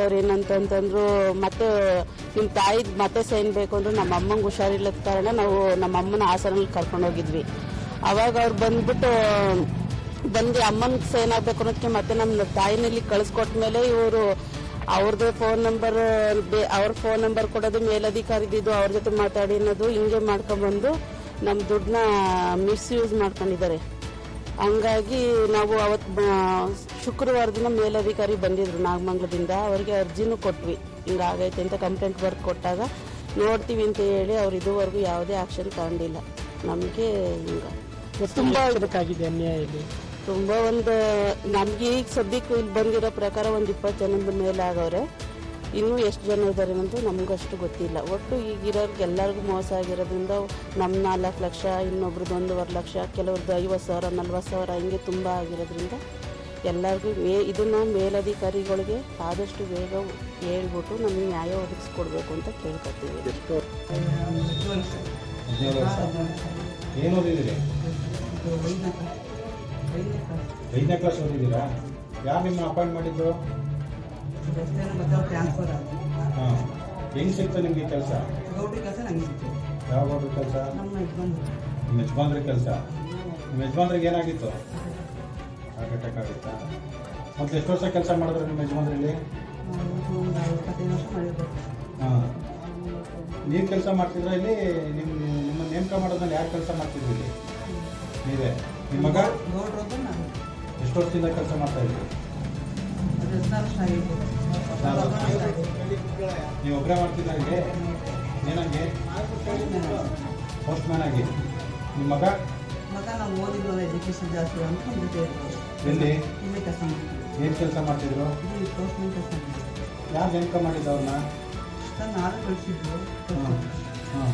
ಅವ್ರು ಏನಂತಂದ್ರು, ಮತ್ತೆ ನಿಮ್ಮ ತಾಯಿ ಮತ್ತೆ ಸೈನ್ ಬೇಕು ಅಂದ್ರೆ ನಮ್ಮ ಅಮ್ಮಂಗೆ ಹುಷಾರಿಲ್ಲದ ಕಾರಣ ನಾವು ನಮ್ಮ ಅಮ್ಮನ ಹಾಸನಲ್ಲಿ ಕರ್ಕೊಂಡೋಗಿದ್ವಿ. ಅವಾಗ ಅವ್ರು ಬಂದು ಅಮ್ಮನಿಗೆ ಸೈನ್ ಆಗಬೇಕು ಅನ್ನೋದಕ್ಕೆ ಮತ್ತೆ ನಮ್ಮ ತಾಯಿನಲ್ಲಿ ಕಳಿಸ್ಕೊಟ್ಮೇಲೆ ಇವರು ಅವ್ರದ್ದು ಫೋನ್ ನಂಬರ್, ಅವ್ರ ಫೋನ್ ನಂಬರ್ ಕೊಡೋದು, ಮೇಲಧಿಕಾರಿದ್ದು ಅವ್ರ ಜೊತೆ ಮಾತಾಡಿ ಅನ್ನೋದು ಹಿಂಗೆ ಮಾಡ್ಕೊಂಡ್ಬಂದು ನಮ್ಮ ದುಡ್ಡನ್ನ ಮಿಸ್ಯೂಸ್ ಮಾಡ್ಕೊಂಡಿದ್ದಾರೆ. ಹಂಗಾಗಿ ನಾವು ಅವತ್ತು ಶುಕ್ರವಾರ ದಿನ ಮೇಲಧಿಕಾರಿ ಬಂದಿದ್ರು ನಾಗಮಂಗಲದಿಂದ, ಅವ್ರಿಗೆ ಅರ್ಜಿನೂ ಕೊಟ್ವಿ, ಹಿಂಗಾಗೈತೆ ಅಂತ ಕಂಪ್ಲೇಂಟ್ ವರ್ಕ್ ಕೊಟ್ಟಾಗ ನೋಡ್ತೀವಿ ಅಂತ ಹೇಳಿ ಅವ್ರು ಇದುವರೆಗೂ ಯಾವುದೇ ಆಕ್ಷನ್ ತಗೊಂಡಿಲ್ಲ. ನಮಗೆ ಹಿಂಗೆ ತುಂಬ ಆಗಬೇಕಾಗಿದೆ ಅನ್ಯಾಯ ಇಲ್ಲಿ. ತುಂಬ ನಮ್ಗೆ ಈಗ ಸದ್ಯಕ್ಕೆ ಇಲ್ಲಿ ಬಂದಿರೋ ಪ್ರಕಾರ 20 ಜನದ ಮೇಲೆ ಆಗವ್ರೆ. ಇನ್ನೂ ಎಷ್ಟು ಜನ ಇದ್ದಾರೆ ಅಂತ ನಮಗಷ್ಟು ಗೊತ್ತಿಲ್ಲ. ಒಟ್ಟು ಈಗಿರೋರ್ಗೆ ಎಲ್ಲರಿಗೂ ಮೋಸ ಆಗಿರೋದ್ರಿಂದ ನಮ್ಮ 4 ಲಕ್ಷ, ಇನ್ನೊಬ್ರದ್ದು 1.5 ಲಕ್ಷ, ಕೆಲವ್ರದ್ದು 50,000 40,000 ಹಿಂಗೆ ತುಂಬ ಆಗಿರೋದ್ರಿಂದ ಎಲ್ಲರಿಗೂ ಇದನ್ನು ಮೇಲಧಿಕಾರಿಗಳಿಗೆ ಆದಷ್ಟು ಬೇಗ ಹೇಳ್ಬಿಟ್ಟು ನಮಗೆ ನ್ಯಾಯ ಒದಗಿಸ್ಕೊಡ್ಬೇಕು ಅಂತ ಕೇಳ್ಕೊತೀವಿ. ಏನು ಓದಿದ್ದೀರಿ? 5ನೇ ಕ್ಲಾಸ್ ಓದಿದ್ದೀರಾ? ಯಾರು ನಿಮ್ಮ ಅಪಾಯಿಂಟ್ ಮಾಡಿದ್ದು? ಹಾಂ, ಹೆಂಗೆ ಸಿಕ್ತು ನಿಮಗೆ ಕೆಲಸ? ಯಾವ ಗೌಡ್ರ ಕೆಲಸ? ನಿಮ್ಮ ಯಜಮಾನ್ರ ಕೆಲಸ. ನಿಮ್ಮ ಯಜಮಾನ್ರಿಗೆ ಏನಾಗಿತ್ತು? ಹಾರ್ಟ್ ಅಟ್ಯಾಕ್ ಆಗುತ್ತಾ? ಮತ್ತು ಎಷ್ಟು ವರ್ಷ ಕೆಲಸ ಮಾಡಿದ್ರು ನಿಮ್ಮ ಯಜಮಾನ್ರಲ್ಲಿ? ಹಾಂ, ನೀವು ಕೆಲಸ ಮಾಡ್ತಿದ್ರ ಇಲ್ಲಿ? ನಿಮ್ಮ ನೇಮಕ ಮಾಡೋದ್ರಲ್ಲಿ ಯಾರು ಕೆಲಸ ಮಾಡ್ತಿದ್ರಿ ಇಲ್ಲಿ? ನೀವೇ? ನಿಮ್ಮ ಮಗ ಎಷ್ಟು ವರ್ಷದಿಂದ ಕೆಲಸ ಮಾಡ್ತಾ ಇದ್ರಿ? ನೀವು ಒಬ್ಬರೇ ಮಾಡ್ತಿದ್ದ ಇಲ್ಲಿ? ಏನಂಗೆ? ಪೋಸ್ಟ್ ಮ್ಯಾನ್ ಆಗಿ. ನಿಮ್ಮ ಮಗ ನಾವು ಓದಿದ್ವಲ್ಲ, ಎಜುಕೇಶನ್ ಜಾಸ್ತಿ ಅಂತ ಎಲ್ಲಿ ಕೆಲಸ ಏನು ಕೆಲಸ ಮಾಡ್ತಿದ್ರು? ಯಾರು ನೇಮಕ ಮಾಡಿದ್ದು ಅವ್ರನ್ನ? ನಾನು ಕಳಿಸಿದ್ರು. ಹಾಂ ಹಾಂ